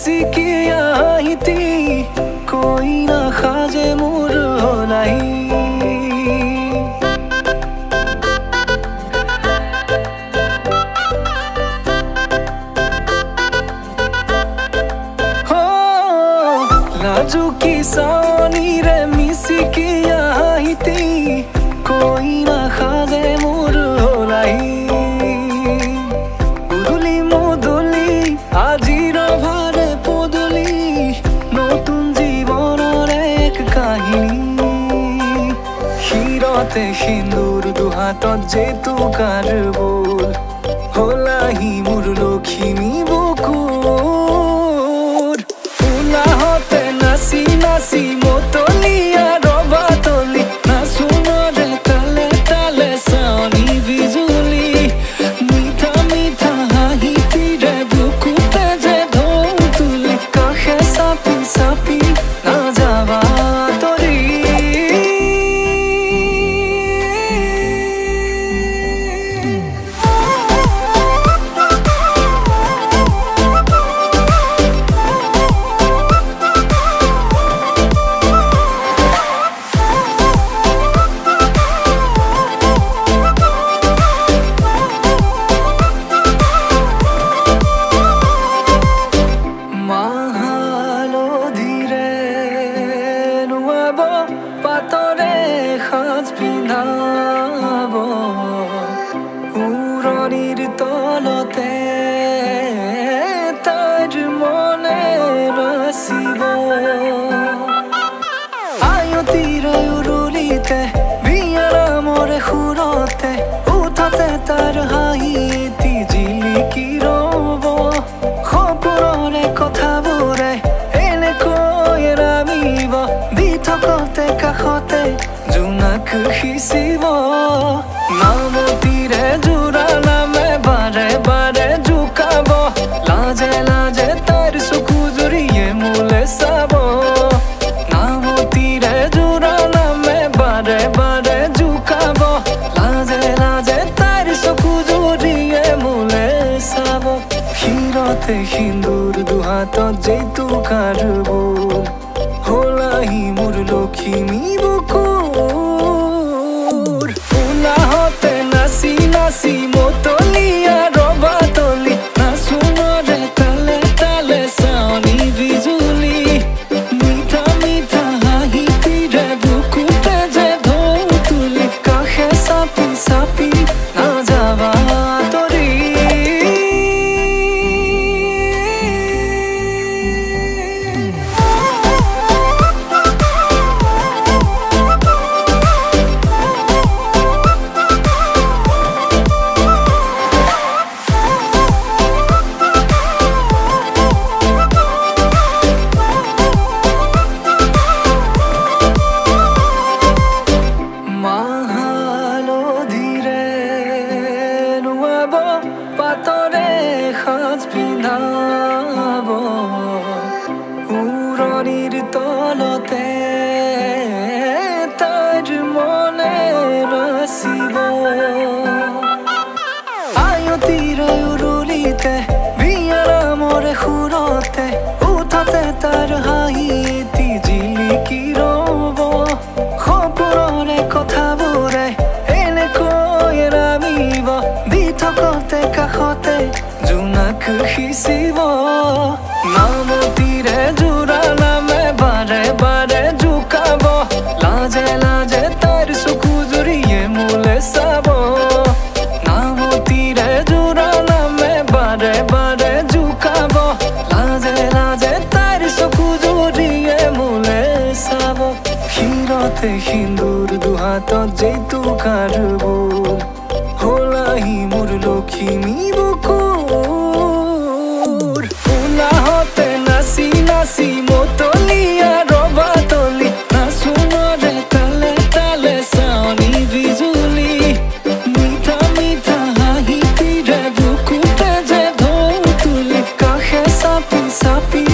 मिसिकिया हिती कोई ना खाजे मोर नहीं नाजुकी सानी रे मिसिकिया हिती कोई ना खाजे मोर नहीं उदुली मुदुली আজির ভারে পদুলি নতুন জীবনের এক কাহিনী হিরতে সিন্দুর দুহাতত যেতু কার বোল হলাহি মোর লখিমী বুকুর উলাহতে নাচি নাচি মতলিয়া রবাতলি নাচুনরে তালে তালে চাৱনি বিজুলি মিঠা মিঠা হাঁহিতিৰে বুকুতে যে ঢৌ তুলি কাষে চাপি চাপি নাযাবা তৰি পাতৰে সাজ পিন্ধাব উৰণিৰ তলতে তাইৰ মনে নাচিব আয়তিৰ উৰুলিতে বিয়াৰ মৰে সুৰতে উঠতে তাৰ হাঁহি এটি জিলিকি ৰ'ব সপোনৰে কথাবোৰে এনেকৈ নামিব দি থকতে কাষতে জোনাক সিঁচিব নামতিৰে জোৰা নামে বাৰে বাৰে জোকাব লাজে লাজে তাইৰ চকু জুৰিয়ে মোলে চাব নামতিৰে জোৰা নামে বাৰে বাৰে জোকাব লাজে লাজে তাইৰ চকু জুৰিয়ে মোলে চাব হিৰতে সিন্দুৰ দুহাতত যেতু কাৰ বোল হলাহি মোৰ লখিমী বুকুৰ উলাহতে নাচি নাচি মতলিয়া ৰবাতলি নাচুনৰে তালে তালে চাৱনি বিজুলি মিঠা মিঠা হাঁহিতিৰে বুকুতে যে ঢৌ তুলি কাষে চাপি চাপি নাযাবা তৰি পাতৰে সাজ পিন্ধাব উৰণিৰ তলতে তাইৰ মনে নাচিব আয়তিৰ উৰুলিতে বিয়াৰ মৰে সুৰতে উঠতে তাৰ হাঁহি এটি জিলিকি ৰ'ব সপোনৰে কথাবোৰে এনেকৈ নামিব দি থকতে কাষতে জোনাক সিঁচিব নামতিৰে জোৰা নামে বাৰে বাৰে জোকাব লাজে লাজে তাইৰ চকু জুৰিয়ে মোলে চাব নামতিৰে জোৰা নামে বাৰে বাৰে জোকাব লাজে লাজে তাইৰ চকু জুৰিয়ে মোলে চাব হিৰতে সিন্দুৰ দুহাতত যেতু কাৰ বোল হলাহি মোৰ লখিমী বুকুৰ উলাহতে নাচি নাচি মতলিয়া ৰবাতলি নাচুনৰে তালে তালে চাৱনি বিজুলি মিঠা মিঠা হাঁহিতিৰে বুকুতে যে ঢৌ তুলি কাষে চাপি চাপি